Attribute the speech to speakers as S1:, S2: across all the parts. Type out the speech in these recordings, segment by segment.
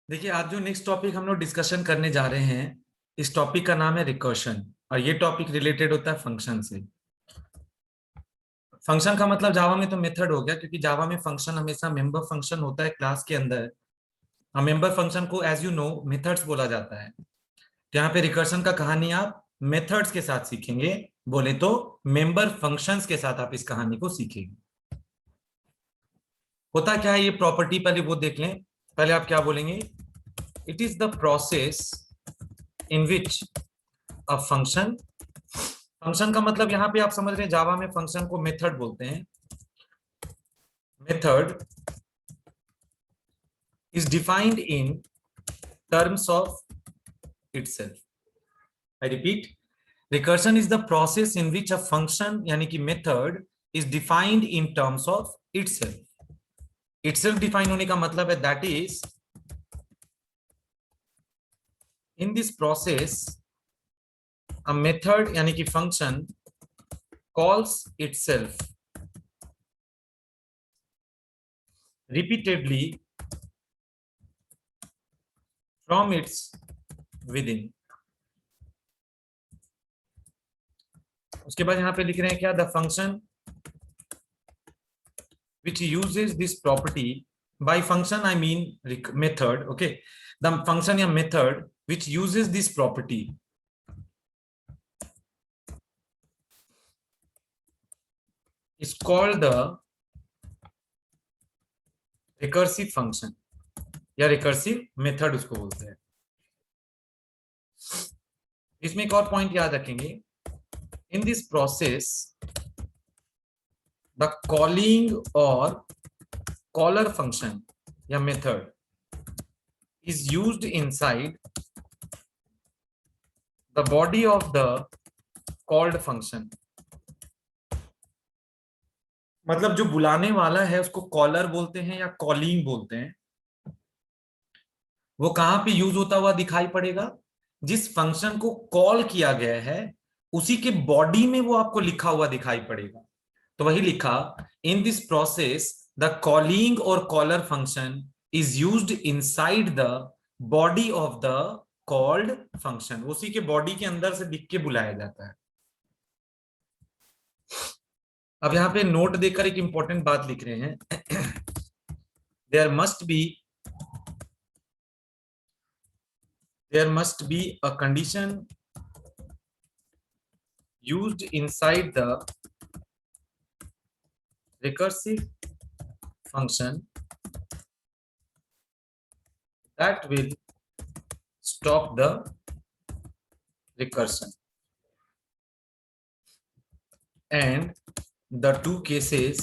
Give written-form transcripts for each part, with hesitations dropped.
S1: देखिए, आज जो नेक्स्ट टॉपिक हम लोग डिस्कशन करने जा रहे हैं, इस टॉपिक का नाम है रिकर्शन। और ये टॉपिक रिलेटेड होता है फंक्शन से। फंक्शन का मतलब जावा में तो मेथड हो गया, क्योंकि जावा में फंक्शन हमेशा मेंबर फंक्शन होता है क्लास के अंदर। और मेंबर फंक्शन को एज यू नो मेथड्स बोला जाता है। तो यहाँ पे रिकर्शन का कहानी आप मेथड्स के साथ सीखेंगे, बोले तो मेंबर फंक्शंस के साथ आप इस कहानी को सीखेंगे। होता क्या है ये प्रॉपर्टी, पहले वो देख लें। पहले आप क्या बोलेंगे? It is the process in which a function. Function का मतलब यहाँ पे आप समझ रहे हैं, जावा में फंक्शन को मेथड बोलते हैं। Method is defined in terms of itself. I repeat, recursion is the process in which a function यानी कि method is defined in terms of itself. Itself define होने का मतलब है that is in this process a method यानी कि function calls itself repeatedly from its within। उसके बाद यहां पे लिख रहे हैं क्या? The function which uses this property, by function I mean method, okay? The function या method which uses this property is called the recursive function या recursive method उसको बोलते हैं। इसमें एक और पॉइंट याद रखेंगे, in this process the calling or caller function या method is used inside the body of the called function। मतलब जो बुलाने वाला है उसको कॉलर बोलते हैं या कॉलिंग बोलते हैं। वो कहां पे यूज होता हुआ दिखाई पड़ेगा? जिस फंक्शन को कॉल किया गया है उसी के बॉडी में वो आपको लिखा हुआ दिखाई पड़ेगा। तो वही लिखा, in this process the calling और caller function is used inside the body of the called function. उसी के बॉडी के अंदर से लिख के बुलाया जाता है। अब यहां पे नोट देकर एक इंपॉर्टेंट बात लिख रहे हैं, there must be a condition used inside the recursive function that will stop the recursion, and the two cases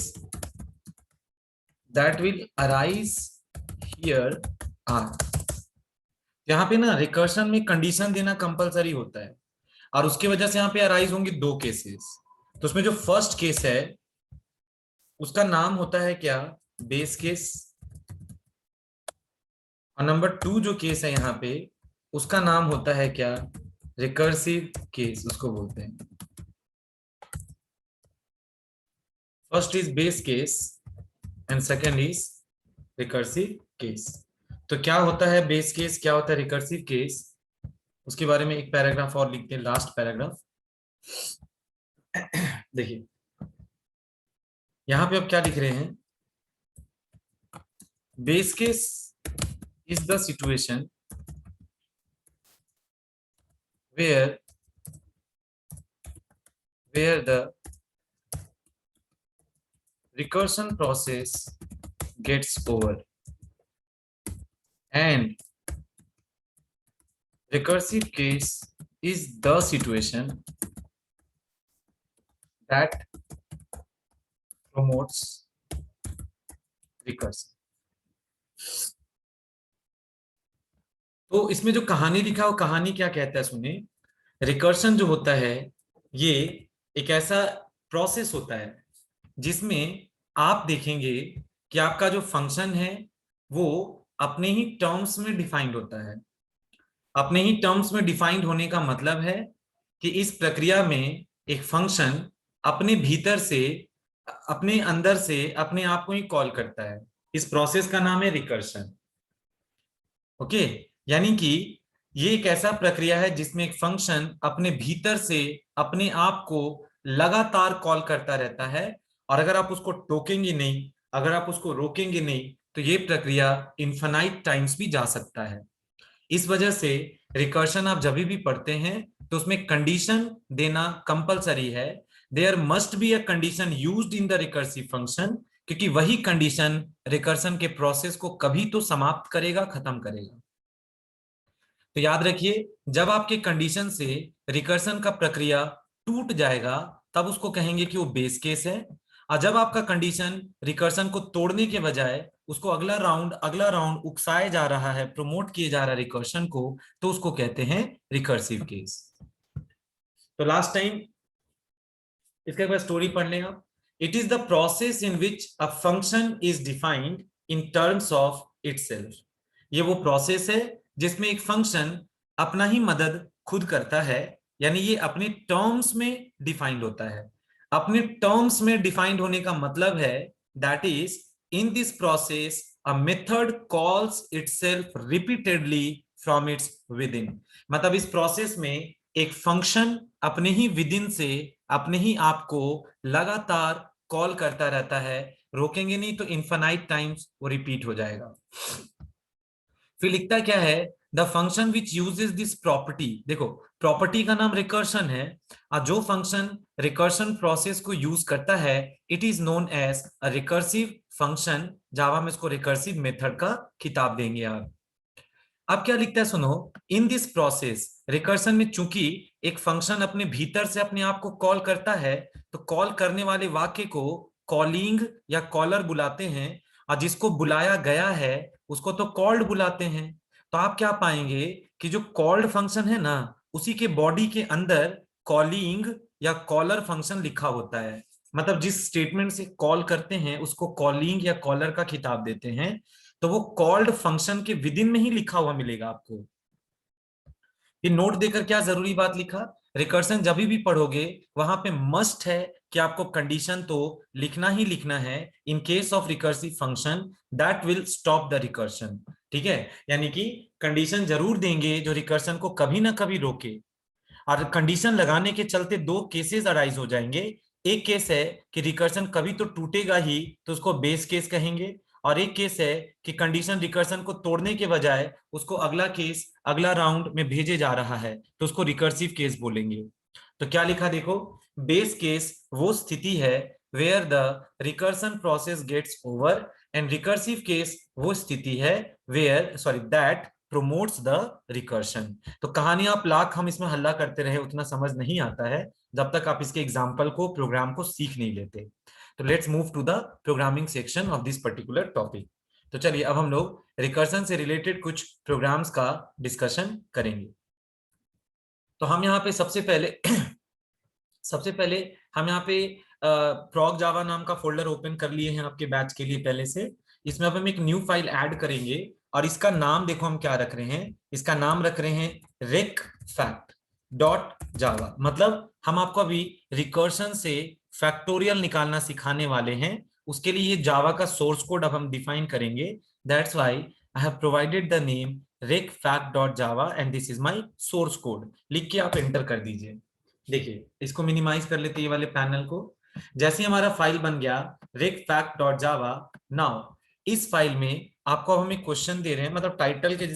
S1: that will arise here are। यहाँ पे ना रिकर्शन में कंडीशन देना कंपलसरी होता है, और उसकी वजह से यहाँ पे अराइज होंगे दो केसेस। तो उसमें जो फर्स्ट केस है उसका नाम होता है क्या? Base case. और नंबर 2 जो केस है यहाँ पे उसका नाम होता है क्या? रिकर्सिव केस उसको बोलते हैं। First is base case and second is recursive case. तो क्या होता है बेस केस, क्या होता है रिकर्सिव केस, उसके बारे में एक पैराग्राफ और लिखते हैं, लास्ट पैराग्राफ। देखिए यहां पे अब क्या लिख रहे हैं, base case is the situation where the recursion process gets over, and recursive case is the situation that promotes recursion। तो इसमें जो कहानी लिखा है वो कहानी क्या कहता है सुने। रिकर्शन जो होता है ये एक ऐसा प्रोसेस होता है जिसमें आप देखेंगे कि आपका जो फंक्शन है वो अपने ही टर्म्स में डिफाइंड होता है। अपने ही टर्म्स में डिफाइंड होने का मतलब है कि इस प्रक्रिया में एक फंक्शन अपने भीतर से, अपने अंदर से अपने आप को ही कॉल करता है। इस प्रोसेस का नाम है रिकर्शन। ओके, यानी कि ये एक ऐसा प्रक्रिया है जिसमें एक फंक्शन अपने भीतर से अपने आप को लगातार कॉल करता रहता है, और अगर आप उसको टोकेंगे नहीं, अगर आप उसको रोकेंगे नहीं, तो ये प्रक्रिया इनफाइनाइट टाइम्स भी जा सकता है। इस वजह से रिकर्शन आप जब भी पढ़ते हैं तो उसमें कंडीशन देना कंपलसरी है। There must be a condition used in the recursive function, क्योंकि वही कंडीशन रिकर्शन के प्रोसेस को कभी तो समाप्त करेगा, खत्म करेगा। तो याद रखिए, जब आपके कंडीशन से रिकर्सन का प्रक्रिया टूट जाएगा तब उसको कहेंगे कि वो बेस केस है, और जब आपका कंडीशन रिकर्सन को तोड़ने के बजाय उसको अगला राउंड उकसाए जा रहा है, प्रमोट किए जा रहा है रिकर्सन को, तो उसको कहते हैं रिकर्सिव केस। तो लास्ट टाइम इसका एक बार स्टोरी पढ़ लें आप। It is the process in which a function is defined in terms of itself. ये वो प्रोसेस है जिसमें एक फंक्शन अपना ही मदद खुद करता है, यानी ये अपने टर्म्स में डिफाइंड होता है। अपने टर्म्स में डिफाइंड होने का मतलब है that is in this process a method calls itself repeatedly from its with in. मतलब इस प्रोसेस में एक फंक्शन अपने ही विद इन से अपने ही आप को लगातार कॉल करता रहता है, रोकेंगे नहीं तो इनफाइनाइट टाइम्स वो रिपीट हो जाएगा। फिर लिखता क्या है, the function which uses this property. देखो, प्रॉपर्टी का नाम रिकर्शन है, और जो फंक्शन रिकर्शन प्रोसेस को यूज करता है it is known as a recursive function. Java में इसको रिकर्सिव मेथड का खिताब देंगे आप। अब क्या लिखता है सुनो, इन दिस प्रोसेस रिकर्सन में चूंकि एक फंक्शन अपने भीतर से अपने आप को कॉल करता है, तो कॉल करने वाले वाक्य को कॉलिंग या कॉलर बुलाते हैं, और जिसको बुलाया गया है उसको तो कॉल्ड बुलाते हैं। तो आप क्या पाएंगे कि जो कॉल्ड फंक्शन है ना, उसी के बॉडी के अंदर कॉलिंग या कॉलर फंक्शन लिखा होता है। मतलब जिस स्टेटमेंट से कॉल करते हैं उसको कॉलिंग या कॉलर का खिताब देते हैं, तो वो कॉल्ड फंक्शन के विद इन में ही लिखा हुआ मिलेगा आपको। ये नोट देकर क्या जरूरी बात लिखा, रिकर्सन जब भी पढ़ोगे वहां पे मस्ट है कि आपको कंडीशन तो लिखना ही लिखना है, in case of recursive function that will stop the recursion. ठीक है, यानी कि कंडीशन जरूर देंगे जो रिकर्सन को कभी ना कभी रोके। और कंडीशन लगाने के चलते दो केसेस अराइज हो जाएंगे। एक केस है कि रिकर्सन कभी तो टूटेगा ही, तो उसको बेस केस कहेंगे, और एक केस है कि कंडीशन रिकर्सन को तोड़ने के बजाय उसको अगला केस अगला राउंड में भेजे जा रहा है, तो उसको रिकर्सिव केस बोलेंगे। तो क्या लिखा देखो, बेस केस वो स्थिति है where the recursion process gets over, and recursive case वो स्थिति है where that promotes the recursion. तो कहानी आप लाख हम इसमें हल्ला करते रहे उतना समझ नहीं आता है जब तक आप इसके एग्जाम्पल को प्रोग्राम को सीख नहीं लेते। तो let's move to the programming section of this particular topic. तो चलिए अब हम लोग रिकर्शन से रिलेटेड कुछ प्रोग्राम्स का डिस्कशन करेंगे। तो हम यहाँ पे सबसे पहले हम यहाँ पे प्रॉग जावा नाम का फोल्डर ओपन कर लिए हैं आपके बैच के लिए पहले से। इसमें अब हम एक न्यू फाइल ऐड करेंगे, और इसका नाम देखो हम क्या रख रहे हैं, इसका नाम रख रहे हैं रेक फैक्ट डॉट जावा। मतलब हम आपको अभी रिकर्शन से फैक्टोरियल निकालना सिखाने वाले हैं, उसके लिए ये जावा का सोर्स कोड अब हम डिफाइन करेंगे। That's why I have provided the name rec fact dot Java and this is my source code. लिख के आप एंटर कर दीजिए। देखिए इसको मिनिमाइज कर लेते हैं ये वाले पैनल को। जैसे हमारा फाइल बन गया rec fact dot Java. Now इस फाइल में आपको अब हम एक क्वेश्चन दे रहे हैं, मतलब टाइटल के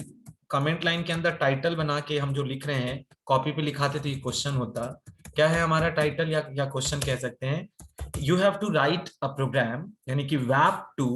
S1: कमेंट लाइन के अंदर टाइटल बना के हम जो लिख रहे हैं, कॉपी पे लिखाते तो ये क्वेश्चन होता। क्या है हमारा टाइटल या क्वेश्चन कह सकते हैं, you have to write a program, यानी कि वैप टू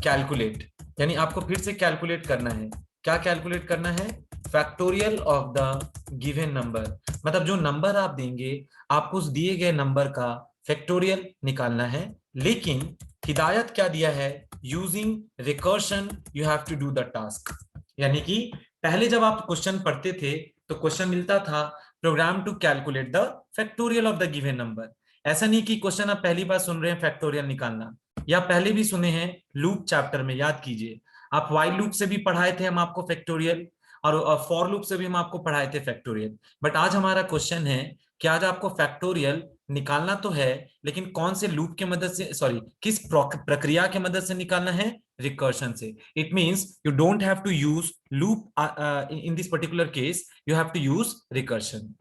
S1: कैलकुलेट, यानी आपको फिर से कैलकुलेट करना है। क्या कैलकुलेट करना है, factorial of the given number. मतलब जो नंबर आप देंगे आपको उस दिए गए नंबर का फैक्टोरियल निकालना है। लेकिन हिदायत क्या दिया है, using recursion you have to do the task. यानी कि पहले जब आप क्वेश्चन पढ़ते थे तो क्वेश्चन मिलता था program to calculate the factorial of the given number. ऐसा नहीं कि क्वेश्चन आप पहली बार सुन रहे हैं फैक्टोरियल निकालना, या पहले भी सुने हैं लूप चैप्टर में, याद कीजिए आप वाइल लूप से भी पढ़ाए थे हम आपको फैक्टोरियल, और फॉर लूप से भी हम आपको पढ़ाए थे फैक्टोरियल। बट आज हमारा क्वेश्चन है कि आज आपको फैक्टोरियल निकालना तो है, लेकिन कौन से लूप के मदद से, सॉरी किस प्रक्रिया के मदद से निकालना है, रिकर्शन से. It means you don't have to use loop in this particular case, you have to use recursion.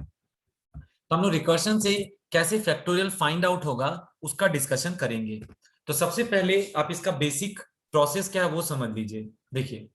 S1: तो हम लोग रिकर्शन से कैसे फैक्टोरियल फाइंड आउट होगा उसका डिस्कशन करेंगे. तो सबसे पहले आप इसका बेसिक प्रोसेस क्या है वो समझ लीजिए. देखिए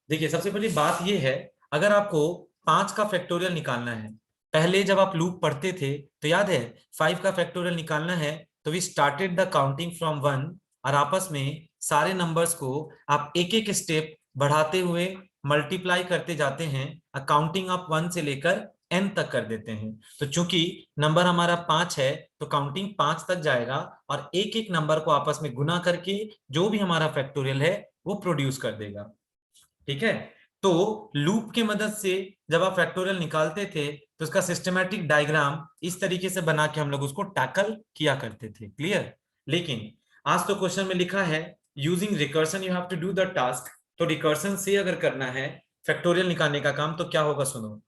S1: देखिए सबसे पहली बात ये है, अगर आपको 5 का फैक्टोरियल निकालना है, पहले जब आप लूप पढ़ते थे तो याद है 5 का फैक्टोरियल निकालना है तो we started the counting from 1, और आपस में सारे नंबर्स को आप एक एक स्टेप बढ़ाते हुए मल्टीप्लाई करते जाते हैं, काउंटिंग आप 1 से लेकर n तक कर देते हैं. तो चूंकि नंबर हमारा 5 है तो काउंटिंग 5 तक जाएगा और एक एक नंबर को आपस में गुना करके जो भी हमारा फैक्टोरियल है वो प्रोड्यूस कर देगा. ठीक है. तो लूप की मदद से जब आप फैक्टोरियल निकालते थे तो उसका सिस्टमैटिक डायग्राम इस तरीके से बना के हम लोग उसको टैकल किया करते थे. क्लियर. लेकिन आज तो क्वेश्चन में लिखा है using recursion you have to do the task. तो रिकर्शन से अगर करना है फैक्टोरियल निकालने का काम तो क्या होगा सुनो.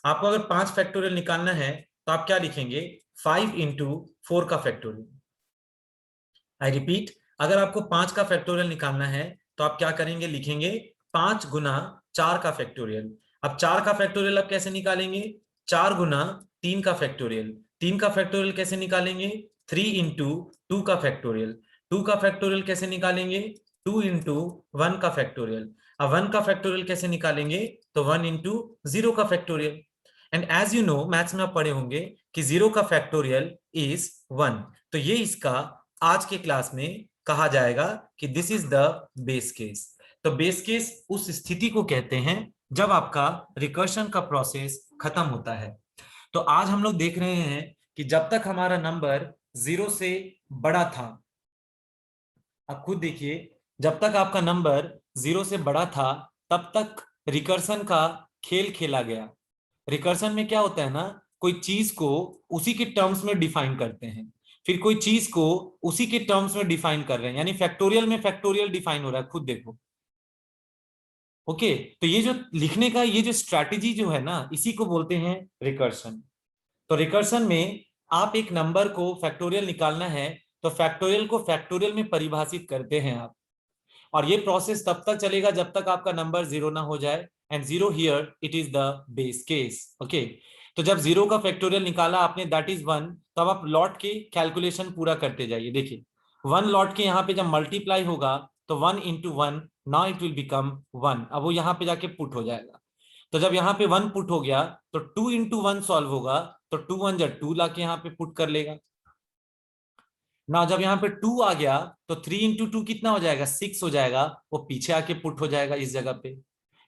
S1: आपको अगर 5 फैक्टोरियल निकालना है तो आप क्या लिखेंगे, 5 इंटू 4 का फैक्टोरियल. आई रिपीट, अगर आपको 5 का फैक्टोरियल निकालना है तो आप क्या करेंगे, लिखेंगे 5 गुना 4 का फैक्टोरियल. अब 4 का फैक्टोरियल आप कैसे निकालेंगे, 4 गुना 3 का फैक्टोरियल. 3 का फैक्टोरियल कैसे निकालेंगे, 3 इंटू 2 का फैक्टोरियल. 2 का फैक्टोरियल कैसे निकालेंगे, 2 इंटू 1 का फैक्टोरियल. अब 1 का फैक्टोरियल कैसे निकालेंगे, तो 1 इंटू 0 का factorial. And as you know maths में आप पढ़े होंगे कि 0 का फैक्टोरियल इज 1. तो ये इसका आज के क्लास में कहा जाएगा कि this is the base case. तो बेस केस उस स्थिति को कहते हैं जब आपका रिकर्शन का प्रोसेस खत्म होता है. तो आज हम लोग देख रहे हैं कि जब तक हमारा नंबर 0 से बड़ा था, आप खुद देखिए, जब तक आपका नंबर 0 से बड़ा था तब तक रिकर्शन का खेल खेला गया. रिकर्शन में क्या होता है ना, कोई चीज को उसी के टर्म्स में डिफाइन करते हैं, फिर कोई चीज को उसी के टर्म्स में डिफाइन कर रहे हैं, यानी फैक्टोरियल में फैक्टोरियल डिफाइन हो रहा है, खुद देखो. ओके. तो ये जो लिखने का ये जो स्ट्रैटेजी जो है ना, इसी को बोलते हैं रिकर्शन. तो रिकर्शन में आप एक नंबर को फैक्टोरियल निकालना है तो फैक्टोरियल को फैक्टोरियल में परिभाषित करते हैं आप, और ये प्रोसेस तब तक चलेगा जब तक आपका नंबर 0 ना हो जाए. And 0 here it is the base case. Okay. तो जब 0 का फैक्टोरियल निकाला आपने दैट इज 1, तब आप लॉट के कैलकुलेशन पूरा करते जाइए. देखिए 1 लॉट के यहाँ पे जब मल्टीप्लाई होगा तो 1 into 1, now it will become 1. अब वो यहाँ पे जाके पुट हो जाएगा. तो जब यहाँ पे 1 पुट हो गया तो 2 इंटू 1 सॉल्व होगा, तो 2 1 जब 2 ला के यहाँ पे पुट कर लेगा ना. जब यहाँ पे 2 आ गया तो 3 इंटू 2 कितना हो जाएगा, 6 हो जाएगा, वो पीछे आके पुट हो जाएगा इस जगह पे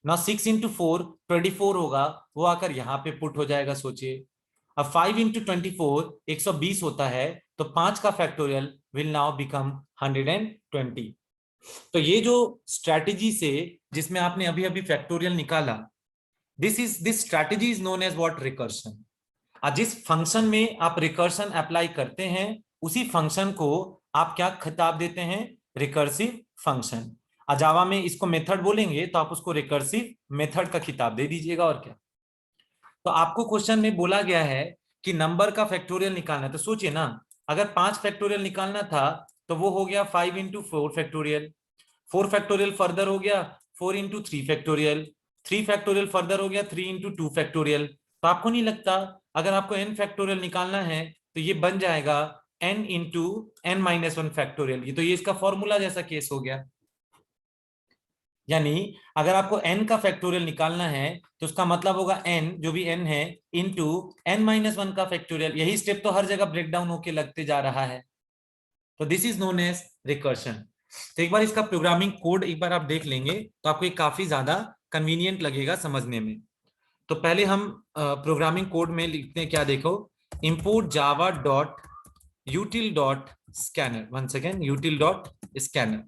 S1: ना. 6 इंटू 4 24 होगा, वो आकर यहाँ पे पुट हो जाएगा. सोचिए अब 5 इंटू 24 120 होता है, तो 5 का फैक्टोरियल विल नाउ बिकम 120. तो ये जो स्ट्रैटेजी से जिसमें आपने अभी अभी फैक्टोरियल निकाला, this strategy is known as what, recursion. जिस फंक्शन में आप रिकर्शन अप्लाई करते हैं उसी फंक्शन को आप क्या खिताब देते हैं, रिकर्सिव फंक्शन. जावा में इसको मेथड बोलेंगे तो आप उसको रिकर्सिव मेथड का खिताब दे दीजिएगा, और क्या. तो आपको क्वेश्चन में बोला गया है कि नंबर का फैक्टोरियल निकालना है, तो सोचिए ना, अगर 5 फैक्टोरियल निकालना था तो वो हो गया 5 इंटू 4 फैक्टोरियल. 4 फैक्टोरियल फर्दर हो गया 4 इंटू 3 फैक्टोरियल. 3 फैक्टोरियल फर्दर हो गया 3 इंटू 2 फैक्टोरियल. तो आपको नहीं लगता अगर आपको n फैक्टोरियल निकालना है तो ये बन जाएगा n into n minus 1 factorial. तो ये इसका फॉर्मूला जैसा केस हो गया. यानी अगर आपको n का फैक्टोरियल निकालना है तो उसका मतलब होगा n, जो भी n है, इंटू n माइनस 1 का फैक्टोरियल. यही स्टेप तो हर जगह ब्रेक डाउन होके लगते जा रहा है. तो this is known as recursion. तो एक बार इसका प्रोग्रामिंग कोड एक बार आप देख लेंगे तो आपको काफी ज्यादा कन्वीनियंट लगेगा समझने में. तो पहले हम प्रोग्रामिंग कोड में लिखते हैं क्या, देखो, import Java dot यूटिल dot scanner. One second, यूटिल dot scanner.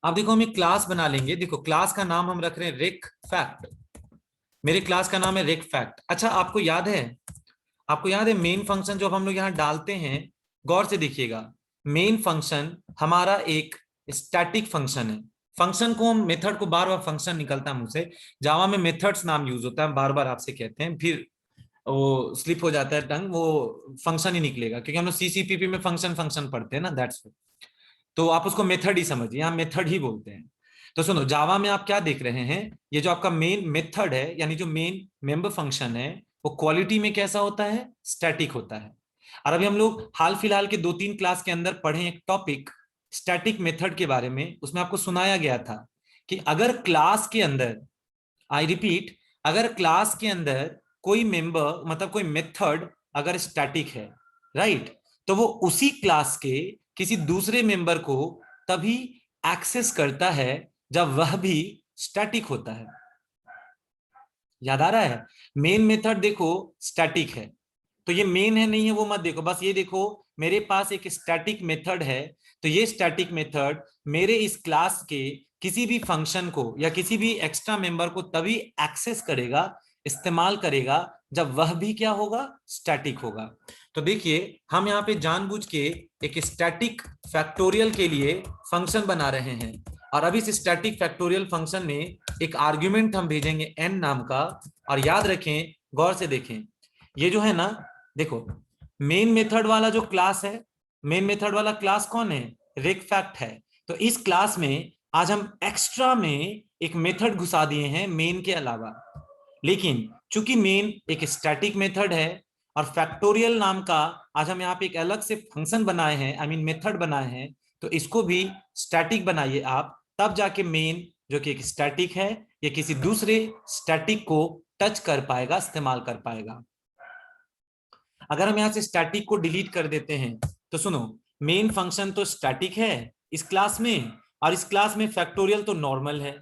S1: अब देखो हम एक क्लास बना लेंगे. देखो क्लास का नाम हम रख रहे हैं रिक फैक्ट. मेरे क्लास का नाम है रिक फैक्ट. अच्छा आपको याद है मेन फंक्शन जो हम लोग यहाँ डालते हैं, गौर से देखिएगा, मेन फंक्शन हमारा एक स्टैटिक फंक्शन है. फंक्शन को हम मेथड को बार बार फंक्शन निकलता है मुझसे, जावा में मेथड्स नाम यूज होता है, बार बार आपसे कहते हैं, फिर वो स्लिप हो जाता है टंग, वो फंक्शन ही निकलेगा क्योंकि हम लोग सीसीपीपी में फंक्शन फंक्शन पढ़ते हैं ना, दैट्स तो आप उसको मेथड ही समझिए, यहाँ मेथड ही बोलते हैं। तो सुनो, जावा में आप क्या देख रहे हैं, ये जो आपका मेन मेथड है यानी जो मेन मेंबर फंक्शन है, वो क्वालिटी में कैसा होता है, स्टैटिक होता है। और अभी हम लोग हाल फिलहाल के 2-3 क्लास के अंदर पढ़े एक टॉपिक स्टैटिक मेथड के बारे में, उसमें आपको सुनाया गया था कि अगर क्लास के अंदर, आई रिपीट, अगर क्लास के अंदर कोई मेंबर मतलब कोई मेथड अगर स्टैटिक है, राइट, तो वो उसी क्लास के किसी दूसरे मेंबर को तभी एक्सेस करता है जब वह भी स्टैटिक होता है। याद आ रहा है, मेन मेथड देखो स्टैटिक है, तो ये मेन है नहीं है वो मत देखो, बस ये देखो मेरे पास एक स्टैटिक मेथड है, तो ये स्टैटिक मेथड मेरे इस क्लास के किसी भी फंक्शन को या किसी भी एक्स्ट्रा मेंबर को तभी एक्सेस करेगा, इस्तेमाल करेगा, जब वह भी क्या होगा, स्टैटिक होगा। तो देखिए हम यहाँ पे जानबूझ के एक स्टैटिक फैक्टोरियल के लिए फंक्शन बना रहे हैं, और अभी इस स्टैटिक फैक्टोरियल फंक्शन में एक आर्ग्यूमेंट हम भेजेंगे n नाम का। और याद रखें, गौर से देखें, ये जो है ना, देखो मेन मेथड वाला जो क्लास है, मेन मेथड वाला क्लास कौन है, रेगफैक्ट है। तो इस क्लास में आज हम एक्स्ट्रा में एक मेथड घुसा दिए हैं मेन के अलावा, लेकिन चूंकि मेन एक स्टैटिक मेथड है और फैक्टोरियल नाम का आज हम यहाँ पे एक अलग से फंक्शन बनाए हैं, आई मीन मेथड बनाए हैं, तो इसको भी स्टैटिक बनाइए आप, तब जाके मेन जो कि एक स्टैटिक है ये किसी दूसरे स्टैटिक को टच कर पाएगा, इस्तेमाल कर पाएगा। अगर हम यहां से स्टैटिक को डिलीट कर देते हैं तो सुनो, मेन फंक्शन तो स्टैटिक है इस क्लास में, और इस क्लास में फैक्टोरियल तो नॉर्मल है।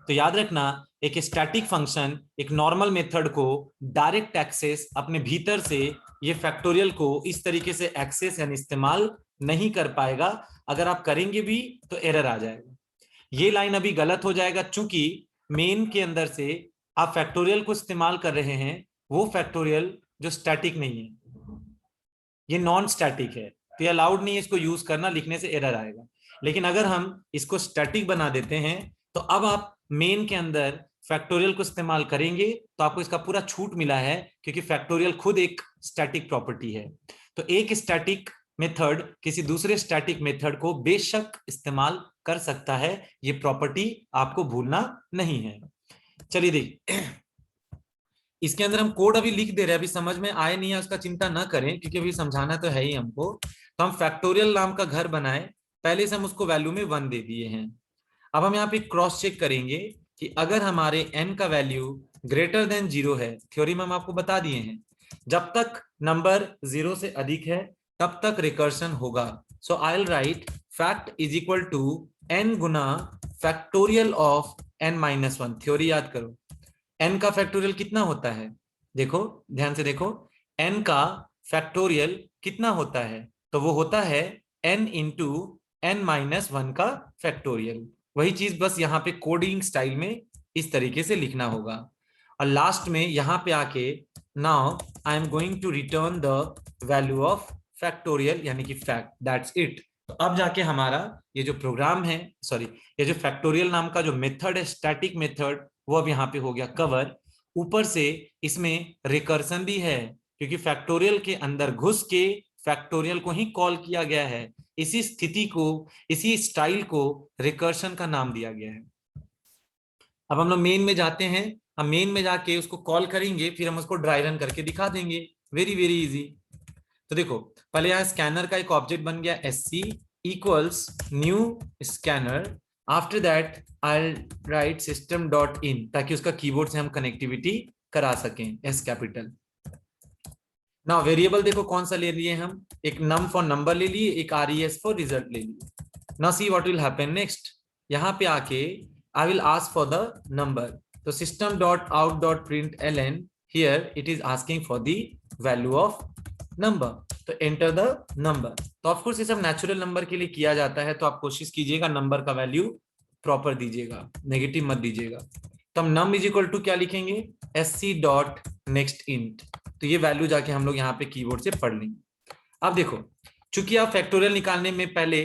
S1: तो याद रखना, एक स्टैटिक फंक्शन एक नॉर्मल मेथड को डायरेक्ट एक्सेस अपने भीतर से ये फैक्टोरियल को इस तरीके से एक्सेस यानी इस्तेमाल नहीं कर पाएगा। अगर आप करेंगे भी तो एरर आ जाएगा, ये लाइन अभी गलत हो जाएगा, चूंकि मेन के अंदर से आप फैक्टोरियल को इस्तेमाल कर रहे हैं, वो फैक्टोरियल जो स्टैटिक नहीं है, ये नॉन स्टैटिक है, तो ये अलाउड नहीं है इसको यूज करना, लिखने से एरर आएगा। लेकिन अगर हम इसको स्टैटिक बना देते हैं तो अब आप मेन के अंदर फैक्टोरियल को इस्तेमाल करेंगे तो आपको इसका पूरा छूट मिला है, क्योंकि फैक्टोरियल खुद एक स्टैटिक प्रॉपर्टी है। तो एक स्टैटिक मेथड किसी दूसरे स्टैटिक मेथड को बेशक इस्तेमाल कर सकता है, ये प्रॉपर्टी आपको भूलना नहीं है। चलिए देखिए, इसके अंदर हम कोड अभी लिख दे रहे हैं, अभी समझ में आए नहीं है उसका चिंता ना करें, क्योंकि अभी समझाना तो है ही हमको। तो हम फैक्टोरियल नाम का घर बनाए, पहले से हम उसको वैल्यू में 1 दे दिए हैं। अब हम यहाँ पे क्रॉस चेक करेंगे कि अगर हमारे n का वैल्यू ग्रेटर देन 0 है, थ्योरी में हम आपको बता दिए हैं जब तक नंबर 0 से अधिक है तब तक रिकर्शन होगा। So I will write fact is equal to n गुना फैक्टोरियल ऑफ n-1। थ्योरी याद करो, n का फैक्टोरियल कितना होता है, देखो ध्यान से देखो, n का फैक्टोरियल कितना होता है, तो वो होता है n इंटू n-1 का फैक्टोरियल। वही चीज बस यहाँ पे कोडिंग स्टाइल में इस तरीके से लिखना होगा, और लास्ट में यहाँ पे आके now I am going to return the value of factorial यानी कि फैक्ट, दैट्स इट। तो अब जाके हमारा ये जो प्रोग्राम है, सॉरी ये जो फैक्टोरियल नाम का जो मेथड है, स्टैटिक मेथड, वो अब यहाँ पे हो गया कवर। ऊपर से इसमें रिकर्सन भी है, क्योंकि फैक्टोरियल के अंदर घुस के फैक्टोरियल को ही कॉल किया गया है, इसी स्थिति को, इसी स्टाइल को रिकर्शन का नाम दिया गया है। अब हम लोग मेन में जाते हैं, हम मेन में जाके उसको कॉल करेंगे, फिर हम उसको ड्राई रन करके दिखा देंगे, वेरी वेरी इजी। तो देखो पहले यहाँ स्कैनर का एक ऑब्जेक्ट बन गया, sc equals new scanner, after that I right system dot in, ताकि उसका कीबोर्ड से हम कनेक्टिविटी करा सकें, एस कैपिटल। नाउ वेरिएबल देखो कौन सा ले लिए हम, एक num फॉर नंबर ले लिए, एक res फॉर रिजल्ट ले लिए। Now see what will happen next, यहाँ पे आके I will ask for the number, तो system dot out dot print ln, here it is asking for the value of number, तो एंटर द नंबर। तो of course ये सब natural number के लिए किया जाता है, तो आप कोशिश कीजिएगा नंबर का वैल्यू प्रॉपर दीजिएगा, नेगेटिव मत दीजिएगा। तो हम num इज इक्वल टू क्या लिखेंगे, sc डॉट नेक्स्ट इंट, तो ये वैल्यू जाके हम लोग यहाँ पे कीबोर्ड से पढ़ लेंगे। अब देखो, चूंकि आप फैक्टोरियल निकालने में पहले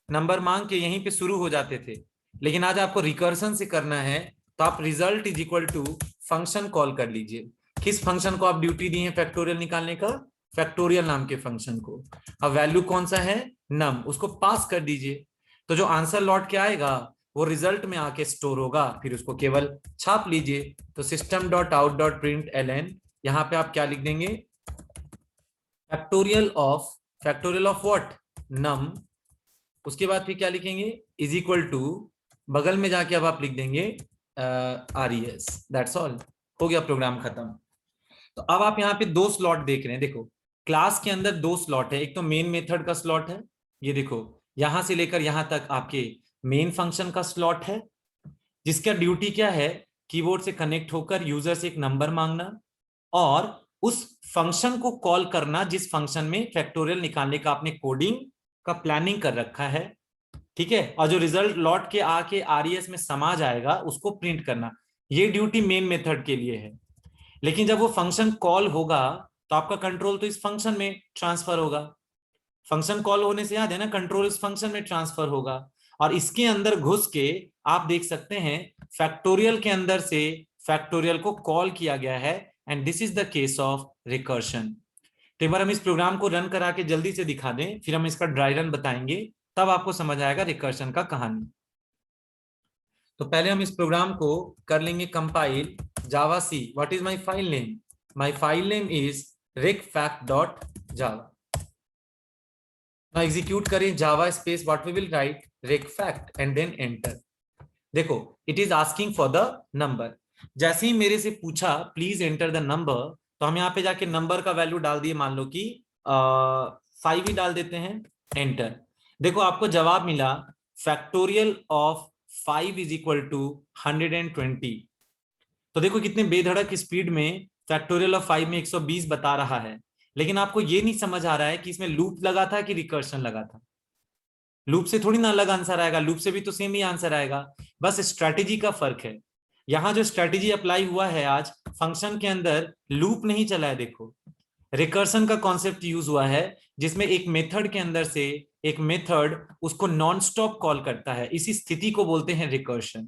S1: नंबर मांग के यहीं पे शुरू हो जाते थे, लेकिन आज आपको रिकर्सन से करना है, तो आप result is equal to function call कर लीजिए। किस फंक्शन को आप ड्यूटी दी है फैक्टोरियल निकालने का, फैक्टोरियल नाम के फंक्शन को। अब वैल्यू कौन सा है, नम, उसको पास कर दीजिए। तो जो आंसर लौट के आएगा वो रिजल्ट में आके स्टोर होगा, फिर उसको केवल छाप लीजिए। तो system dot out dot print L N, यहां पे आप क्या लिख देंगे, फैक्टोरियल ऑफ व्हाट, नम। उसके बाद फिर क्या लिखेंगे, इज इक्वल टू, बगल में जाके अब आप लिख देंगे R E S, that's all, हो गया प्रोग्राम खत्म। तो अब आप यहाँ पे दो स्लॉट देख रहे हैं, देखो क्लास के अंदर दो स्लॉट है, एक तो मेन मेथड का स्लॉट है, ये देखो यहां से लेकर यहां तक आपके मेन फंक्शन का स्लॉट है, जिसका ड्यूटी क्या है, कीबोर्ड से कनेक्ट होकर यूजर से एक नंबर मांगना और उस फंक्शन को कॉल करना जिस फंक्शन में फैक्टोरियल निकालने का आपने कोडिंग का प्लानिंग कर रखा है, ठीक है, और जो रिजल्ट लौट के आके आरईएस में समा जाएगा उसको प्रिंट करना, ये ड्यूटी मेन मेथड के लिए है। लेकिन जब वो फंक्शन कॉल होगा तो आपका कंट्रोल तो इस फंक्शन में ट्रांसफर होगा, फंक्शन कॉल होने से याद है ना, कंट्रोल इस फंक्शन में ट्रांसफर होगा, और इसके अंदर घुस के आप देख सकते हैं फैक्टोरियल के अंदर से फैक्टोरियल को कॉल किया गया है, and this is the case of recursion. तो एक बार हम इस प्रोग्राम को रन करा के जल्दी से दिखा दें, फिर हम इसका ड्राई रन बताएंगे, तब आपको समझ आएगा रिकर्शन का कहानी। तो पहले हम इस प्रोग्राम को कर लेंगे compile, Java c, what is my file name, my file name is recfact.java। now execute करें Java space what we will write recfact and then enter. देखो it is asking for the number, जैसे ही मेरे से पूछा please enter the number, तो हम यहाँ पे जाके नंबर का वैल्यू डाल दिए, मान लो कि 5 ही डाल देते हैं, एंटर। देखो आपको जवाब मिला factorial of 5 is equal to 120। तो देखो कितने बेधड़क स्पीड में फैक्टोरियल ऑफ 5 में 120 बता रहा है, लेकिन आपको ये नहीं समझ आ रहा है कि इसमें लूप लगा था कि रिकर्शन लगा था। लूप से थोड़ी ना अलग आंसर आएगा, लूप से भी तो सेम ही आंसर आएगा, बस स्ट्रैटेजी का फर्क है। यहां जो स्ट्रैटेजी अप्लाई हुआ है आज, फंक्शन के अंदर लूप नहीं चला है, देखो रिकर्सन का कॉन्सेप्ट यूज हुआ है, जिसमें एक मेथड के अंदर से एक मेथड उसको नॉन स्टॉप कॉल करता है, इसी स्थिति को बोलते हैं रिकर्शन।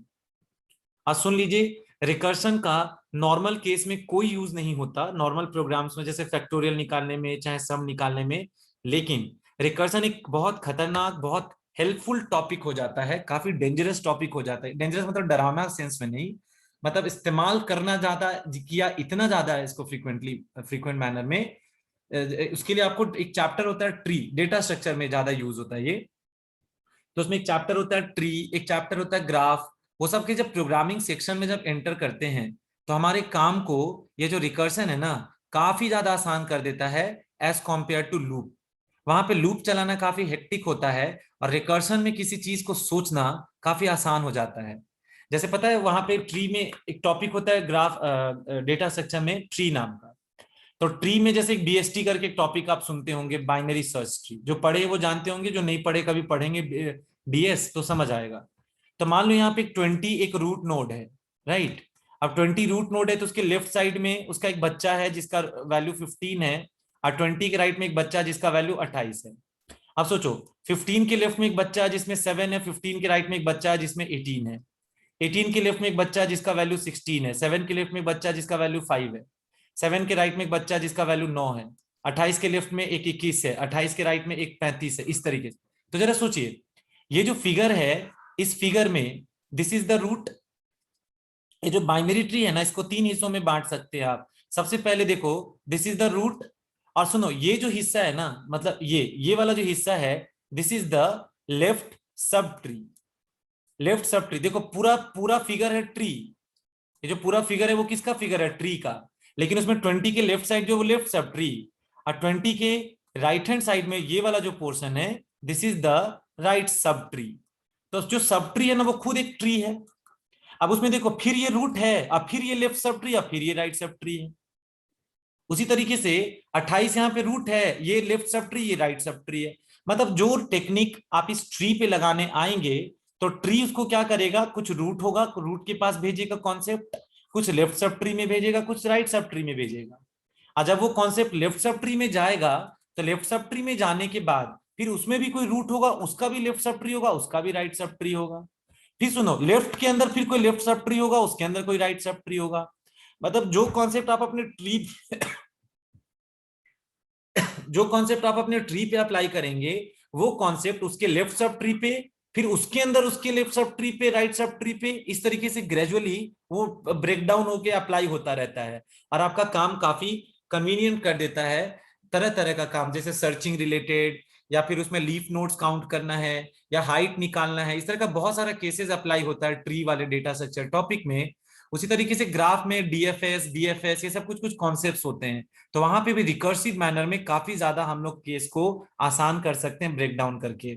S1: आज सुन लीजिए, रिकर्शन का नॉर्मल केस में कोई यूज नहीं होता, नॉर्मल प्रोग्राम्स में जैसे फैक्टोरियल निकालने में चाहे सम निकालने में, लेकिन रिकर्शन एक बहुत खतरनाक, बहुत हेल्पफुल टॉपिक हो जाता है, काफी डेंजरस टॉपिक हो जाता है। डेंजरस मतलब डरावना सेंस में नहीं, मतलब इस्तेमाल करना ज्यादा किया, इतना ज्यादा है इसको फ्रीक्वेंट मैनर में, उसके लिए आपको एक चैप्टर होता है ट्री, डेटा स्ट्रक्चर में ज्यादा यूज होता है ये। तो उसमें एक चैप्टर होता है ट्री, एक चैप्टर होता है ग्राफ, वो सब के जब प्रोग्रामिंग सेक्शन में जब एंटर करते हैं तो हमारे काम को ये जो रिकर्शन है ना काफी ज्यादा आसान कर देता है एज कॉम्पेयर टू लूप। वहां पे लूप चलाना काफी हेक्टिक होता है और रिकर्शन में किसी चीज को सोचना काफी आसान हो जाता है। जैसे पता है वहां पे ट्री में एक टॉपिक होता है ग्राफ, डेटा स्ट्रक्चर में ट्री नाम का। तो ट्री में जैसे एक बीएसटी करके एक टॉपिक आप सुनते होंगे, बाइनरी सर्च ट्री, जो पढ़े वो जानते होंगे, जो नहीं पढ़े कभी पढ़ेंगे डीएस तो समझ आएगा। तो मान लो यहाँ पे 20 एक रूट नोड है, राइट। अब 20 रूट नोड है तो उसके लेफ्ट साइड में उसका एक बच्चा है जिसका वैल्यू 15 है, और 20 के राइट में एक बच्चा जिसका वैल्यू 28 है। अब सोचो 15 के लेफ्ट में एक बच्चा है जिसमें 7 है, 15 के राइट में एक बच्चा है जिसमें 18 है, 18 के लेफ्ट में एक बच्चा जिसका वैल्यू 16 है, 7 के लेफ्ट में एक बच्चा जिसका वैल्यू 5 है, 7 के राइट में एक बच्चा जिसका वैल्यू 9 है, 28 के लेफ्ट में एक 21 है, 28 के राइट में एक 35 है, इस तरीके से। तो जरा सोचिए ये जो फिगर है, इस फिगर में दिस इज द रूट। ये जो बाइनरी ट्री है ना, इसको 3 हिस्सों में बांट सकते हैं आप। सबसे पहले देखो दिस इज द रूट, और सुनो ये जो हिस्सा है ना, मतलब ये वाला जो हिस्सा है, this is the left sub tree. Left sub tree, देखो पूरा पूरा फिगर है ट्री, ये जो पूरा फिगर है वो किसका फिगर है, ट्री का। लेकिन उसमें 20 के लेफ्ट साइड जो वो लेफ्ट सब ट्री, और 20 के राइट हैंड साइड में ये वाला जो पोर्शन है this is the right sub tree. तो जो सब ट्री है ना वो खुद एक ट्री है। अब उसमें देखो फिर ये रूट है, अब फिर ये लेफ्ट सब ट्री, अब फिर ये राइट सब ट्री है। उसी तरीके से 28 यहाँ पे रूट है, ये लेफ्ट सब ट्री, ये राइट सब ट्री है। मतलब जो टेक्निक आप इस ट्री पे लगाने आएंगे तो ट्री उसको क्या करेगा, कुछ रूट होगा, रूट के पास भेजेगा कॉन्सेप्ट, कुछ लेफ्ट सब ट्री में भेजेगा, कुछ राइट सब ट्री में भेजेगा। और जब वो कॉन्सेप्ट लेफ्ट सब ट्री में जाएगा तो लेफ्ट सब ट्री में जाने के बाद फिर उसमें भी कोई रूट होगा, उसका भी लेफ्ट सब ट्री होगा, उसका भी राइट सब ट्री होगा। फिर सुनो लेफ्ट के अंदर फिर कोई लेफ्ट सब ट्री होगा, उसके अंदर कोई राइट सब ट्री होगा। मतलब जो कॉन्सेप्ट आप अपने ट्री पे अप्लाई करेंगे वो कॉन्सेप्ट उसके लेफ्ट सब ट्री पे फिर उसके अंदर उसके लेफ्ट सब ट्री पे, राइट सब ट्री पे, इस तरीके से ग्रेजुअली वो ब्रेक डाउन होके अप्लाई होता रहता है और आपका काम काफी कन्वीनियंट कर देता है। तरह तरह का काम, जैसे सर्चिंग रिलेटेड, या फिर उसमें लीफ नोड्स काउंट करना है, या हाइट निकालना है, इस तरह का बहुत सारा केसेस अप्लाई होता है ट्री वाले डेटा स्ट्रक्चर टॉपिक में। उसी तरीके से ग्राफ में डीएफएस, बीएफएस, ये सब कुछ कुछ कॉन्सेप्ट्स होते हैं। तो वहां पे भी रिकर्सिव मैनर में काफी ज्यादा हम लोग केस को आसान कर सकते हैं ब्रेक डाउन करके।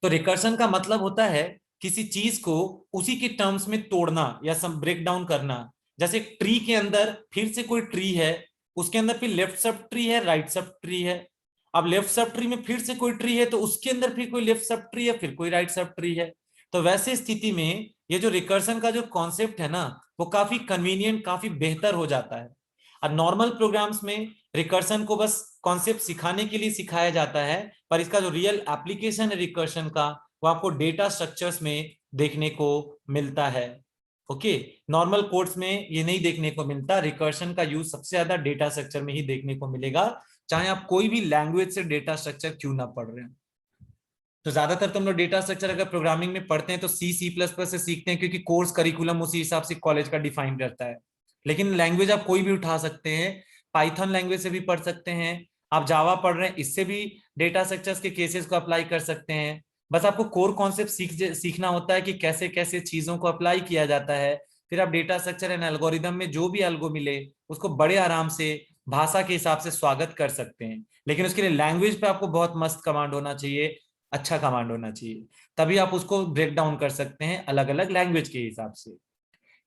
S1: तो रिकर्सन का मतलब होता है किसी चीज को उसी के टर्म्स में तोड़ना या सम ब्रेक डाउन करना। जैसे ट्री के अंदर फिर से कोई ट्री है, उसके अंदर फिर लेफ्ट सब ट्री है, राइट सब ट्री है। अब लेफ्ट सब ट्री में फिर से कोई ट्री है, तो उसके अंदर फिर कोई लेफ्ट सब ट्री है, फिर कोई राइट सब ट्री है। तो वैसे स्थिति में ये जो रिकर्सन का जो कॉन्सेप्ट है ना, वो काफी कन्वीनियंट, काफी बेहतर हो जाता है। और नॉर्मल प्रोग्राम्स में रिकर्सन को बस कॉन्सेप्ट सिखाने के लिए सिखाया जाता है, पर इसका जो रियल एप्लीकेशन है रिकर्शन का, वो आपको डेटा स्ट्रक्चर्स में देखने को मिलता है। ओके, नॉर्मल कोड्स में ये नहीं देखने को मिलता। रिकर्शन का यूज सबसे ज्यादा डेटा स्ट्रक्चर में ही देखने को मिलेगा, चाहे आप कोई भी लैंग्वेज से डेटा स्ट्रक्चर क्यों ना पढ़ रहे हैं। तो ज्यादातर तो हम लोग डेटा स्ट्रक्चर अगर प्रोग्रामिंग में पढ़ते हैं तो सी प्लस प्लस से सीखते हैं, क्योंकि कोर्स करिकुलम उसी हिसाब से कॉलेज का डिफाइन रहता है। लेकिन लैंग्वेज आप कोई भी उठा सकते हैं, पाइथन लैंग्वेज से भी पढ़ सकते हैं, आप जावा पढ़ रहे हैं, इससे भी डेटा स्ट्रक्चर्स के केसेस को अप्लाई कर सकते हैं। बस आपको कोर कॉन्सेप्ट सीखना होता है कि कैसे कैसे चीजों को अप्लाई किया जाता है। फिर आप डेटा स्ट्रक्चर एंड एल्गोरिदम में जो भी एल्गो मिले उसको बड़े आराम से भाषा के हिसाब से स्वागत कर सकते हैं। लेकिन उसके लिए लैंग्वेज पे आपको बहुत मस्त कमांड होना चाहिए, अच्छा कमांड होना चाहिए, तभी आप उसको ब्रेक डाउन कर सकते हैं अलग अलग लैंग्वेज के हिसाब से।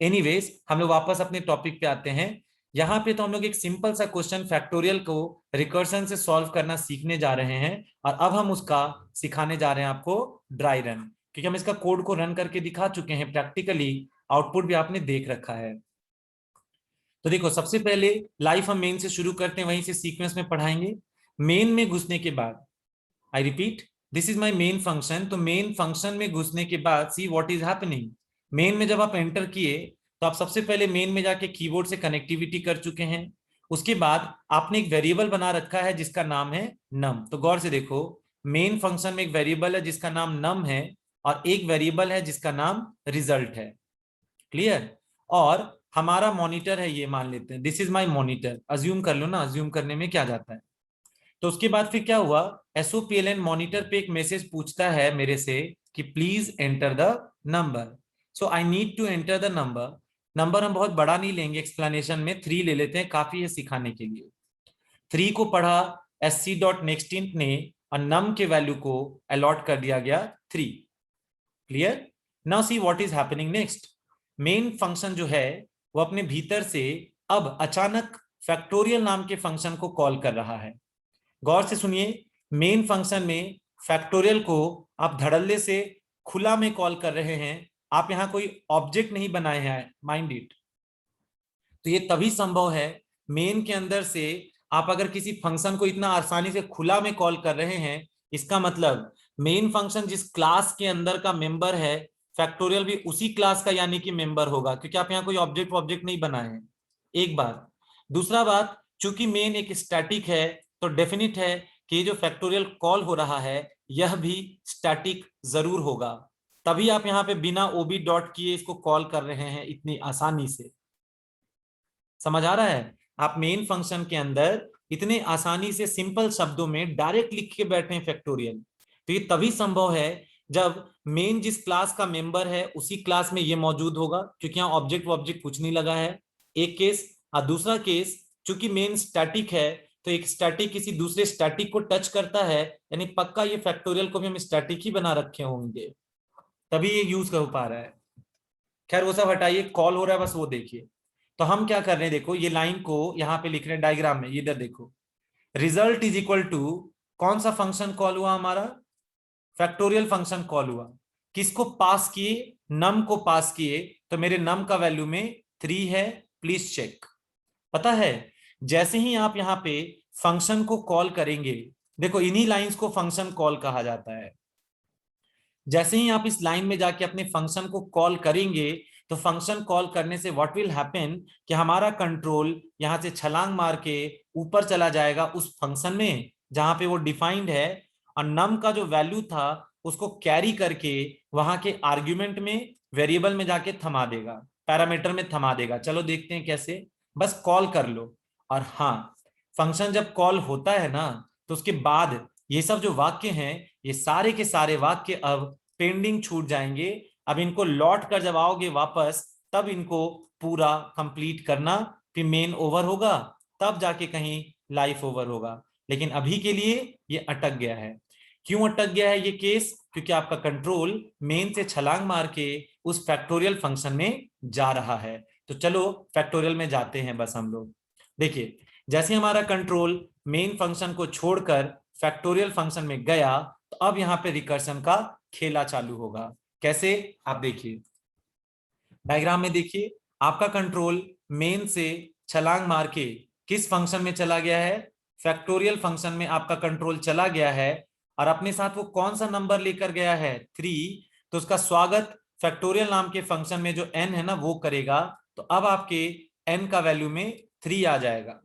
S1: एनीवेज, हम लोग वापस अपने टॉपिक पे आते हैं। यहाँ पे तो हम लोग एक सिंपल सा क्वेश्चन फैक्टोरियल को रिकर्सन से सॉल्व करना सीखने जा रहे हैं, और अब हम उसका सिखाने जा रहे हैं आपको ड्राई रन, क्योंकि हम इसका कोड को रन करके दिखा चुके हैं प्रैक्टिकली, आउटपुट भी आपने देख रखा है। तो देखो, सबसे पहले लाइफ हम मेन से शुरू करते हैं, वहीं से सीक्वेंस में पढ़ाएंगे। मेन में घुसने के बाद, I repeat, this is my main function. तो मेन फंक्शन में घुसने के बाद सी व्हाट इज हैपनिंग। मेन में जब आप एंटर किए तो आप सबसे पहले मेन में जाके कीबोर्ड से कनेक्टिविटी कर चुके हैं। उसके बाद आपने एक वेरिएबल बना रखा है जिसका नाम है नम। तो गौर से देखो, मेन फंक्शन में एक वेरिएबल है जिसका नाम नम है, और एक वेरिएबल है जिसका नाम रिजल्ट है। क्लियर? और हमारा मॉनिटर है, ये मान लेते हैं this is my monitor, assume कर लो ना, अज्यूम करने में क्या जाता है। तो उसके बाद फिर क्या हुआ, एसओपीएलएन मॉनिटर पे एक मैसेज पूछता है मेरे से कि please enter the number. So I need to enter the number. Number हम बहुत बड़ा नहीं लेंगे, एक्सप्लेनेशन में 3 ले लेते हैं, काफी है सिखाने के लिए। 3 को पढ़ा sc.nextInt ने, और नम के वैल्यू को अलॉट कर दिया गया 3। Clear? Now see what is happening next. Main function जो है वो अपने भीतर से अब अचानक फैक्टोरियल नाम के फंक्शन को कॉल कर रहा है। गौर से सुनिए, मेन फंक्शन में फैक्टोरियल को आप धड़ल्ले से खुला में कॉल कर रहे हैं, आप यहां कोई ऑब्जेक्ट नहीं बनाए हैं, माइंड इट। तो ये तभी संभव है, मेन के अंदर से आप अगर किसी फंक्शन को इतना आसानी से खुला में कॉल कर रहे हैं, इसका मतलब मेन फंक्शन जिस क्लास के अंदर का मेंबर है, फैक्टोरियल भी उसी क्लास का यानी कि मेंबर होगा, क्योंकि आप यहाँ कोई ऑब्जेक्ट नहीं बनाए हैं। एक बात। दूसरा बात, चूंकि मेन एक स्टैटिक है, तो डेफिनिट है कि ये जो फैक्टोरियल कॉल हो रहा है यह भी स्टैटिक जरूर होगा, तभी आप यहाँ पे बिना ओबी डॉट किए इसको कॉल कर रहे हैं इतनी आसानी से। समझ आ रहा है? आप मेन फंक्शन के अंदर इतने आसानी से सिंपल शब्दों में डायरेक्ट लिख के बैठे हैं फैक्टोरियल, तो ये तभी संभव है जब मेन जिस क्लास का मेंबर है उसी क्लास में ये मौजूद होगा, क्योंकि यहाँ ऑब्जेक्ट ऑब्जेक्ट कुछ नहीं लगा है, एक केस। और दूसरा केस, चूंकि मेन स्टैटिक है, तो एक स्टैटिक किसी दूसरे स्टैटिक को टच करता है, यानी पक्का ये फैक्टोरियल को भी हम स्टैटिक ही बना रखे होंगे, तभी ये यूज कर पा रहा है। खैर वो सब हटाइए, कॉल हो रहा है बस वो देखिए। तो हम क्या कर रहे हैं, देखो ये लाइन को यहाँ पे लिख रहे हैं डायग्राम में, इधर देखो, रिजल्ट इज इक्वल टू कौन सा फंक्शन कॉल हुआ हमारा, फैक्टोरियल फंक्शन कॉल हुआ। किसको पास किए, नम को पास किए, तो मेरे नम का वैल्यू में 3 है, प्लीज चेक। पता है, जैसे ही आप यहाँ पे फंक्शन को कॉल करेंगे, देखो इन्हीं लाइंस को फंक्शन कॉल कहा जाता है। जैसे ही आप इस लाइन में जाके अपने फंक्शन को कॉल करेंगे, तो फंक्शन कॉल करने से व्हाट विल हैपन कि हमारा कंट्रोल यहां से छलांग मार के ऊपर चला जाएगा उस फंक्शन में जहां पे वो डिफाइंड है, और नम का जो वैल्यू था उसको कैरी करके वहां के आर्ग्यूमेंट में, वेरिएबल में जाके थमा देगा, पैरामीटर में थमा देगा। चलो देखते हैं कैसे। बस कॉल कर लो, और हाँ, फंक्शन जब कॉल होता है ना, तो उसके बाद ये सब जो वाक्य हैं, ये सारे के सारे वाक्य अब पेंडिंग छूट जाएंगे। अब इनको लौट कर जब आओगे वापस, तब इनको पूरा कंप्लीट करना, फिर मेन ओवर होगा, तब जाके कहीं लाइफ ओवर होगा। लेकिन अभी के लिए ये अटक गया है। क्यों अटक गया है ये केस? क्योंकि आपका कंट्रोल मेन से छलांग मार के उस फैक्टोरियल फंक्शन में जा रहा है। तो चलो फैक्टोरियल में जाते हैं बस हम लोग। देखिए, जैसे हमारा कंट्रोल मेन फंक्शन को छोड़कर फैक्टोरियल फंक्शन में गया, तो अब यहां पे रिकर्सन का खेला चालू होगा। कैसे? आप देखिए डायग्राम में, देखिए आपका कंट्रोल मेन से छलांग मार के किस फंक्शन में चला गया है? फैक्टोरियल फंक्शन में आपका कंट्रोल चला गया है। और अपने साथ वो कौन सा नंबर लेकर गया है? 3। तो उसका स्वागत फैक्टोरियल नाम के फंक्शन में जो n है ना, वो करेगा। तो अब आपके n का वैल्यू में 3 आ जाएगा।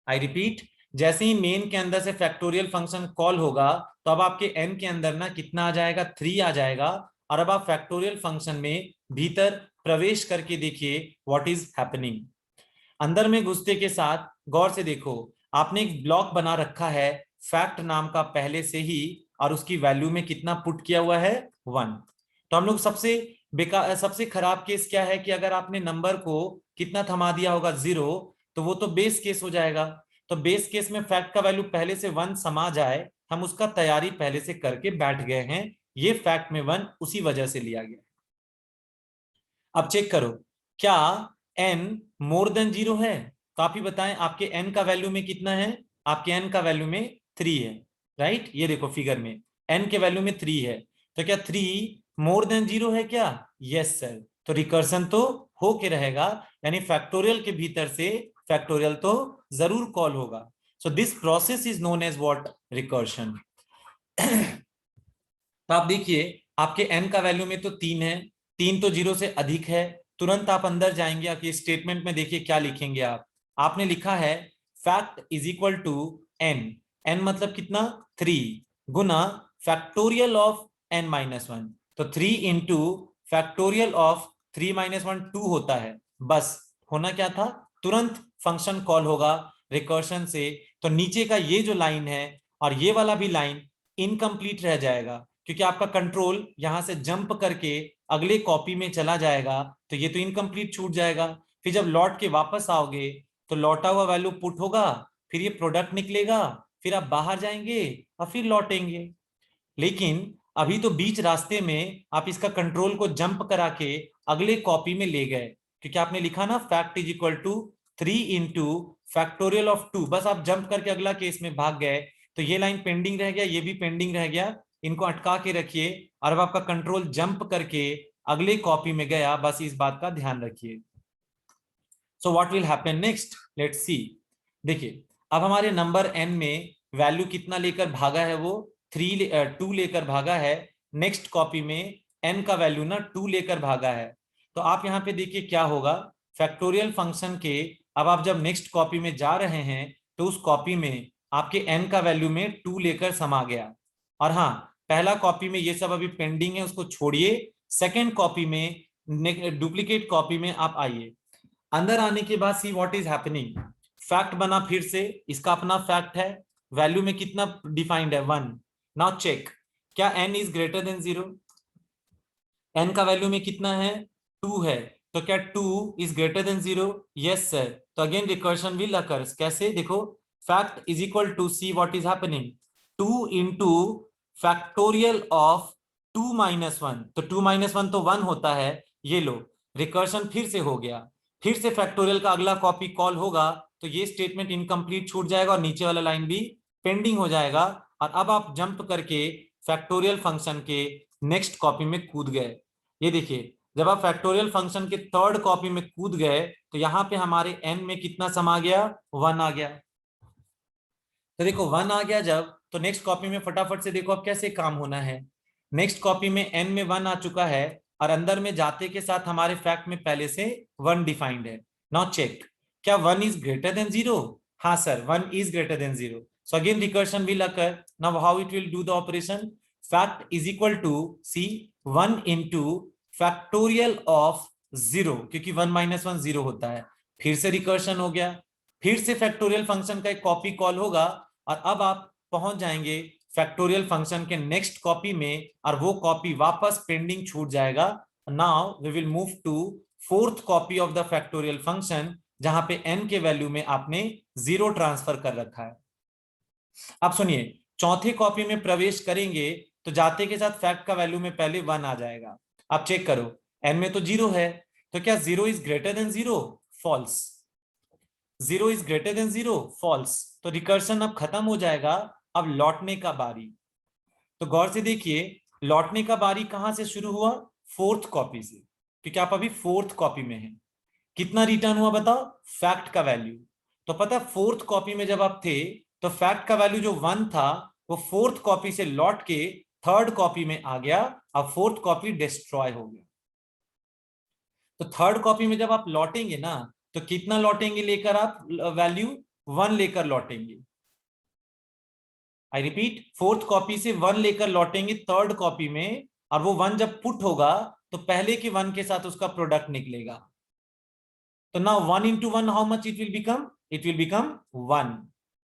S1: आई रिपीट, जैसे ही मेन के अंदर से फैक्टोरियल फंक्शन कॉल होगा, तो अब आपके n के अंदर ना कितना आ जाएगा? 3 आ जाएगा। और अब आप फैक्टोरियल फंक्शन में भीतर प्रवेश करके देखिए व्हाट इज हैपनिंग। अंदर में घुसते के साथ गौर से देखो, आपने एक ब्लॉक बना रखा है फैक्ट नाम का पहले से ही, और उसकी वैल्यू में कितना पुट किया हुआ है? 1। तो हम लोग सबसे खराब केस क्या है कि अगर आपने नंबर को कितना थमा दिया होगा? 0, तो वो तो बेस केस हो जाएगा। तो बेस केस में फैक्ट का वैल्यू पहले से 1 समा जाए, हम उसका तैयारी पहले से करके बैठ गए हैं। ये फैक्ट में 1 उसी वजह से लिया गया। अब चेक करो, क्या n मोर देन 0 है? तो आप ही बताएं, आपके n का वैल्यू में कितना है? आपके n का वैल्यू में 3 है, राइट? ये देखो फिगर में n के वैल्यू में 3 है। तो क्या 3 मोर देन 0 है क्या? Yes sir. तो रिकर्सन तो हो के रहेगा, यानी फैक्टोरियल के भीतर से फैक्टोरियल तो जरूर कॉल होगा। So this process is known as what? Recursion. तो आप देखिए, आपके n का वैल्यू में तो 3 है, 3 तो 0 से अधिक है। तुरंत आप अंदर जाएंगे, आपके स्टेटमेंट में देखिए क्या लिखेंगे आप। आपने लिखा है fact is equal to n। n मतलब कितना? 3 गुना फैक्टोरियल ऑफ n माइनस 1। तो 3 इंटू फैक्टोरियल ऑफ 3 माइनस 1 2 होता है। बस होना क्या था? तुरंत फंक्शन कॉल होगा रिकर्शन से। तो नीचे का ये जो लाइन है और ये वाला भी लाइन इनकम्प्लीट रह जाएगा, क्योंकि आपका कंट्रोल यहां से जंप करके अगले कॉपी में चला जाएगा। तो ये तो इनकम्प्लीट छूट जाएगा। फिर जब लौट के वापस आओगे, तो लौटा हुआ वैल्यू पुट होगा, फिर ये प्रोडक्ट निकलेगा, फिर आप बाहर जाएंगे और फिर लौटेंगे। लेकिन अभी तो बीच रास्ते में आप इसका कंट्रोल को जंप करा के अगले कॉपी में ले गए, क्योंकि आपने लिखा ना fact is equal to 3 into factorial of 2। बस आप जंप करके अगला केस में भाग गए। तो ये लाइन पेंडिंग रह गया, ये भी पेंडिंग रह गया। इनको अटका के रखिए, और अब आपका कंट्रोल जंप करके अगले कॉपी में गया। बस इस बात का ध्यान रखिए। So what will happen next? Let's see. देखिए, अब हमारे नंबर n में वैल्यू कितना लेकर भागा है? वो 2 लेकर भागा है। नेक्स्ट कॉपी में n का वैल्यू ना 2 लेकर भागा है। तो आप यहाँ पे देखिए क्या होगा। फैक्टोरियल फंक्शन के अब आप जब नेक्स्ट कॉपी में जा रहे हैं, तो उस कॉपी में आपके n का वैल्यू में 2 लेकर समा गया। और हाँ, पहला कॉपी में ये सब अभी पेंडिंग है, उसको छोड़िए। सेकेंड कॉपी में, डुप्लीकेट कॉपी में आप आइए। अंदर आने के बाद सी व्हाट इज हैपनिंग। फैक्ट बना फिर से, इसका अपना फैक्ट है। वैल्यू में कितना डिफाइंड है? 1। नाउ चेक, क्या n is greater than 0? n का वैल्यू में कितना है? 2 है। तो क्या 2 is greater than 0? Yes sir. तो अगेन रिकर्शन विल अकर्स। कैसे? देखो, fact is equal to see what is happening, 2 into factorial of 2 minus 1। तो 2 माइनस 1 तो 1 होता है। ये लो, रिकर्शन फिर से हो गया। फिर से फैक्टोरियल का अगला कॉपी कॉल होगा, तो ये स्टेटमेंट इनकम्प्लीट छूट जाएगा और नीचे वाला लाइन भी पेंडिंग हो जाएगा। और अब आप जंप करके फैक्टोरियल फंक्शन के नेक्स्ट कॉपी में कूद गए। ये देखिए, जब आप फैक्टोरियल फंक्शन के थर्ड कॉपी में कूद गए, तो यहां पे हमारे n में कितना समा गया? 1 आ गया। तो देखो 1 आ गया जब, तो नेक्स्ट कॉपी में फटाफट से देखो अब कैसे काम होना है। नेक्स्ट कॉपी में n में 1 आ चुका है, और अंदर में जाते के साथ हमारे फैक्ट में पहले से 1 डिफाइंड है। नाउ चेक, क्या 1 इज ग्रेटर देन 0? हाँ sir, 1 is greater than 0। So again recursion will occur. Now how it will do the operation? Fact is equal to see 1 into factorial of 0, क्योंकि 1 minus 1 0 होता है। फिर से recursion हो गया, फिर से फैक्टोरियल फंक्शन का एक कॉपी कॉल होगा, और अब आप पहुंच जाएंगे फैक्टोरियल फंक्शन के नेक्स्ट कॉपी में, और वो कॉपी वापस पेंडिंग छूट जाएगा। Now we will move to fourth copy of the factorial function, जहां पे n के वैल्यू में आपने 0 ट्रांसफर कर रखा है। अब सुनिए, चौथे कॉपी में प्रवेश करेंगे तो जाते के साथ फैक्ट का वैल्यू में पहले 1 आ जाएगा। आप चेक करो, n में तो 0 है, तो क्या 0 is greater than 0? False. 0 is greater than 0, false. तो रिकर्शन अब खत्म हो जाएगा। अब लौटने का बारी। तो गौर से देखिए, लौटने का बारी कहां से शुरू हुआ? फोर्थ कॉपी से, क्योंकि आप अभी फोर्थ कॉपी में हैं। कितना रिटर्न हुआ बताओ? फैक्ट का वैल्यू। तो पता, फोर्थ कॉपी में जब आप थे तो फैक्ट का वैल्यू जो 1 था वो फोर्थ कॉपी से लौट के थर्ड कॉपी में आ गया। अब फोर्थ कॉपी डिस्ट्रॉय हो गया। तो थर्ड कॉपी में जब आप लौटेंगे ना, तो कितना लौटेंगे लेकर? आप वैल्यू 1 लेकर लौटेंगे। आई रिपीट, फोर्थ कॉपी से 1 लेकर लौटेंगे थर्ड कॉपी में, और वो 1 जब पुट होगा तो पहले के 1 के साथ उसका प्रोडक्ट निकलेगा। तो now 1 into 1, how much it will become? It will become 1.